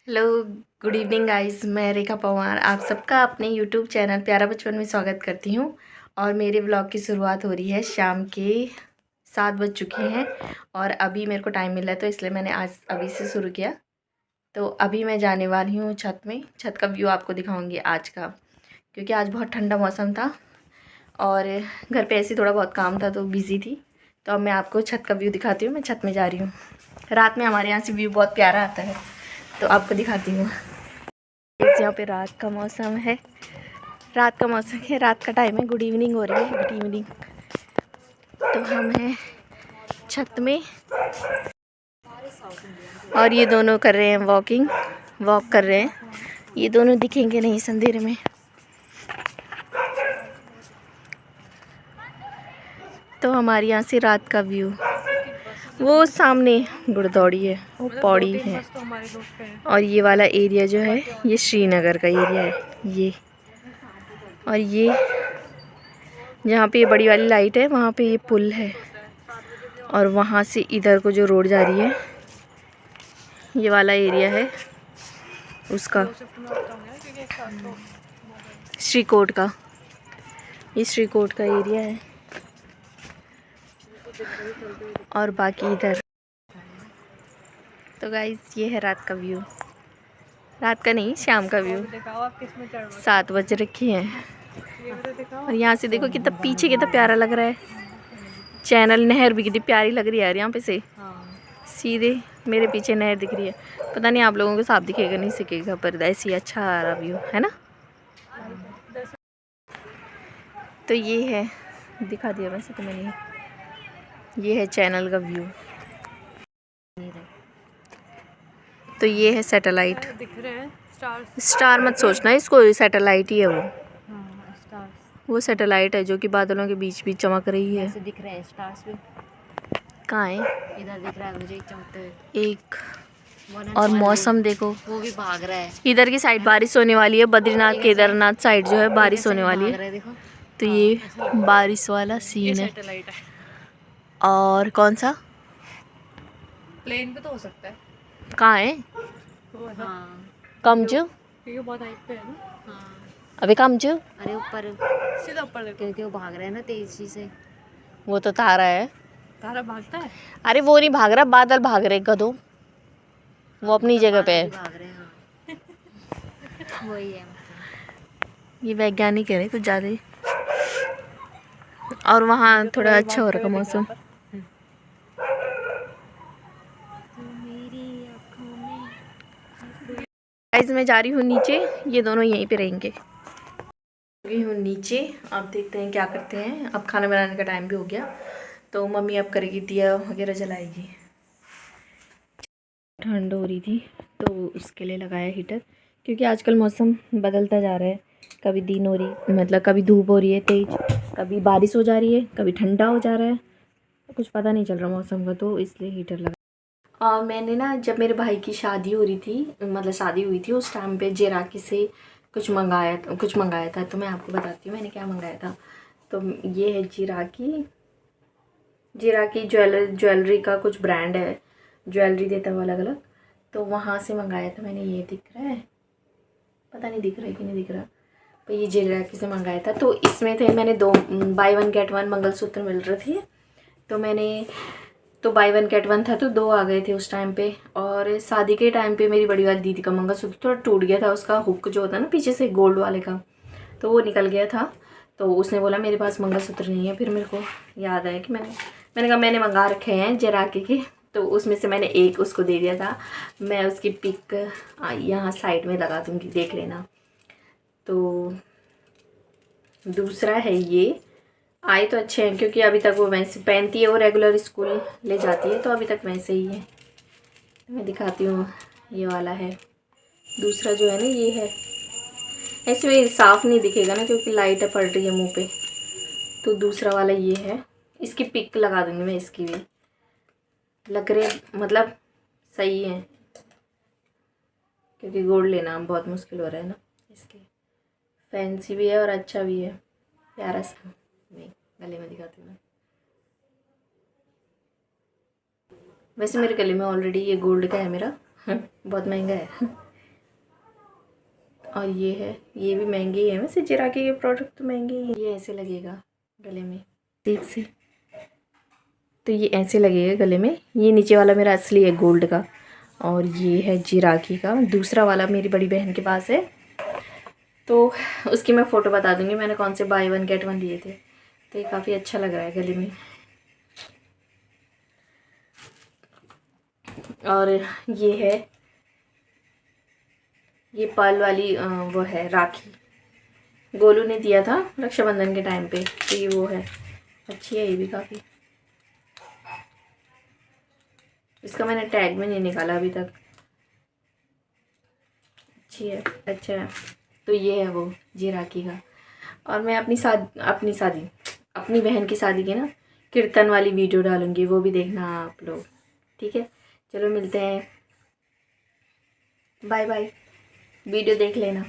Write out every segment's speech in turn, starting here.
Hello, good evening guys. मैं रेखा पवार आप सबका अपने यूट्यूब चैनल प्यारा बचपन में स्वागत करती हूँ। और मेरे ब्लॉग की शुरुआत हो रही है शाम के 7 बज चुके हैं और अभी मेरे को टाइम मिला है तो इसलिए मैंने आज अभी से शुरू किया। तो अभी मैं जाने वाली हूँ छत में। छत का व्यू आपको दिखाऊँगी आज का, क्योंकि आज बहुत ठंडा मौसम था और घर पर ऐसे थोड़ा बहुत काम था तो बिज़ी थी। तो अब मैं आपको छत का व्यू दिखाती हूँ। मैं छत में जा रही हूँ। रात में हमारे यहाँ से व्यू बहुत प्यारा आता है तो आपको दिखाती हूँ। यहाँ पे रात का मौसम है। रात का टाइम है। गुड इवनिंग हो रही है। Good evening. तो हम हैं छत में और ये दोनों कर रहे हैं वॉक कर रहे हैं। ये दोनों दिखेंगे नहीं इस अंधेरे में। तो हमारे यहाँ से रात का व्यू, वो सामने गुड़दौड़ी है, वो पौड़ी है। और ये वाला एरिया जो है ये श्रीनगर का एरिया है ये। और ये जहाँ पे ये बड़ी वाली लाइट है वहाँ पे ये पुल है। और वहाँ से इधर को जो रोड जा रही है ये वाला एरिया है उसका, श्रीकोट का। ये श्रीकोट का एरिया है। और बाकी इधर। तो गाइस ये है रात का व्यू। रात का नहीं, शाम का व्यू। 7 बज रखी हैं और यहाँ से देखो कितना पीछे कितना प्यारा लग रहा है। चैनल नहर भी कितनी प्यारी लग रही है यार। यहाँ पे से सीधे मेरे पीछे नहर दिख रही है। पता नहीं आप लोगों को साफ दिखेगा नहीं दिखेगा, पर ऐसी अच्छा आ रहा व्यू है ना। तो ये है, दिखा दिया वैसे तो मैंने। ये है चैनल का व्यू। तो ये है सैटेलाइट। दिख रहे हैं स्टार मत सोचना, इसको सैटेलाइट ही है वो। स्टार्स वो सैटेलाइट है जो कि बादलों के बीच बीच चमक रही है। ऐसे दिख रहे हैं स्टार्स भी। कहाँ है? इधर दिख रहा है मुझे चमकते हुए एक। और मौसम देखो, वो भी भाग रहा है। इधर की साइड बारिश होने वाली है। बद्रीनाथ केदारनाथ साइड जो है बारिश होने वाली है। देखो तो ये बारिश वाला सीन है। सैटेलाइट है। और कौन सा प्लेन पे तो हो सकता है। कहाँ है? हाँ कमजू क्योंकि बहुत हाइट पे है ना। हाँ अबे कमजू, अरे ऊपर, सीधा ऊपर देखो क्योंकि वो भाग रहा है ना तेजी से। वो तो तारा है। तारा भागता है? अरे वो नहीं भाग रहा, बादल भाग रहे गधो। वो अपनी जगह पे है। भाग रहे हैं हाँ। वही है ये वैज्ञानिक है रे कुछ ज़्यादा ही। और वहाँ थोड़ा अच्छा हो रहा है मौसम। गाइस मैं जा रही हूँ नीचे, ये दोनों यहीं पे रहेंगे। गई हूँ नीचे। अब देखते हैं क्या करते हैं। अब खाना बनाने का टाइम भी हो गया तो मम्मी अब करेगी, दिया वगैरह जलाएगी। ठंड हो रही थी तो उसके लिए लगाया हीटर, क्योंकि आजकल मौसम बदलता जा रहा है। कभी दिन हो रही मतलब कभी धूप हो रही है तेज, कभी बारिश हो जा रही है, कभी ठंडा हो जा रहा है। कुछ पता नहीं चल रहा मौसम का, तो इसलिए हीटर लगा। मैंने ना जब मेरे भाई की शादी हो रही थी, मतलब शादी हुई थी, उस टाइम पे जेराकी से कुछ मंगाया था। तो मैं आपको बताती हूँ मैंने क्या मंगाया था। तो ये है जेराकी ज्वेलरी का कुछ ब्रांड है, ज्वेलरी देता हुआ अलग अलग। तो वहाँ से मंगाया था मैंने। ये दिख रहा है, पता नहीं दिख रहा है कि नहीं दिख रहा, पर ये जेराकी से मंगाया था। तो इसमें थे, मैंने 2 बाई 1 गेट 1 मंगलसूत्र मिल रहे थे। तो मैंने तो बाई 1 गेट 1 था तो 2 आ गए थे उस टाइम पे। और शादी के टाइम पे मेरी बड़ी वाली दीदी का मंगलसूत्र थोड़ा टूट गया था, उसका हुक जो होता है ना पीछे से गोल्ड वाले का, तो वो निकल गया था। तो उसने बोला मेरे पास मंगलसूत्र नहीं है। फिर मेरे को याद आया कि मैंने कहा मैंने मंगा रखे हैं जेराकी के। तो उसमें से मैंने एक उसको दे दिया था। मैं उसकी पिक यहाँ साइड में लगा दूँगी, देख लेना। तो दूसरा है ये। आए तो अच्छे हैं क्योंकि अभी तक वो वैसे पहनती है, वो रेगुलर स्कूल ले जाती है तो अभी तक वैसे ही है। मैं दिखाती हूँ, ये वाला है। दूसरा जो है ना ये है, ऐसे में साफ नहीं दिखेगा ना क्योंकि लाइट पड़ रही है मुंह पे। तो दूसरा वाला ये है, इसकी पिक लगा दूंगी मैं इसकी भी। लग रहे मतलब सही है क्योंकि गोल्ड लेना बहुत मुश्किल हो रहा है ना, इसलिए। फैंसी भी है और अच्छा भी है, प्यारा सा। नहीं, गले में दिखाती हूँ। वैसे मेरे गले में ऑलरेडी ये गोल्ड का है मेरा बहुत महंगा है। और ये है, ये भी महंगे ही है, वैसे जिराकी के प्रोडक्ट तो महंगे ही हैं। ये ऐसे लगेगा गले में, ठीक से, तो ये ऐसे लगेगा गले में। ये नीचे वाला मेरा असली है गोल्ड का, और ये है जिराकी का। दूसरा वाला मेरी बड़ी बहन के पास है, तो उसकी मैं फ़ोटो बता दूँगी, मैंने कौन से बाय वन गेट वन लिए थे। तो ये काफ़ी अच्छा लग रहा है गले में। और ये है, ये पर्ल वाली वो है राखी, गोलू ने दिया था रक्षाबंधन के टाइम पे, तो ये वो है, अच्छी है ये भी काफ़ी। इसका मैंने टैग में नहीं निकाला अभी तक, अच्छी है, अच्छा है। तो ये है वो जी राखी का। और मैं अपनी बहन की शादी की ना कीर्तन वाली वीडियो डालूंगी, वो भी देखना आप लोग, ठीक है। चलो मिलते हैं, बाय बाय, वीडियो देख लेना।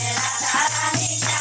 राधा रानी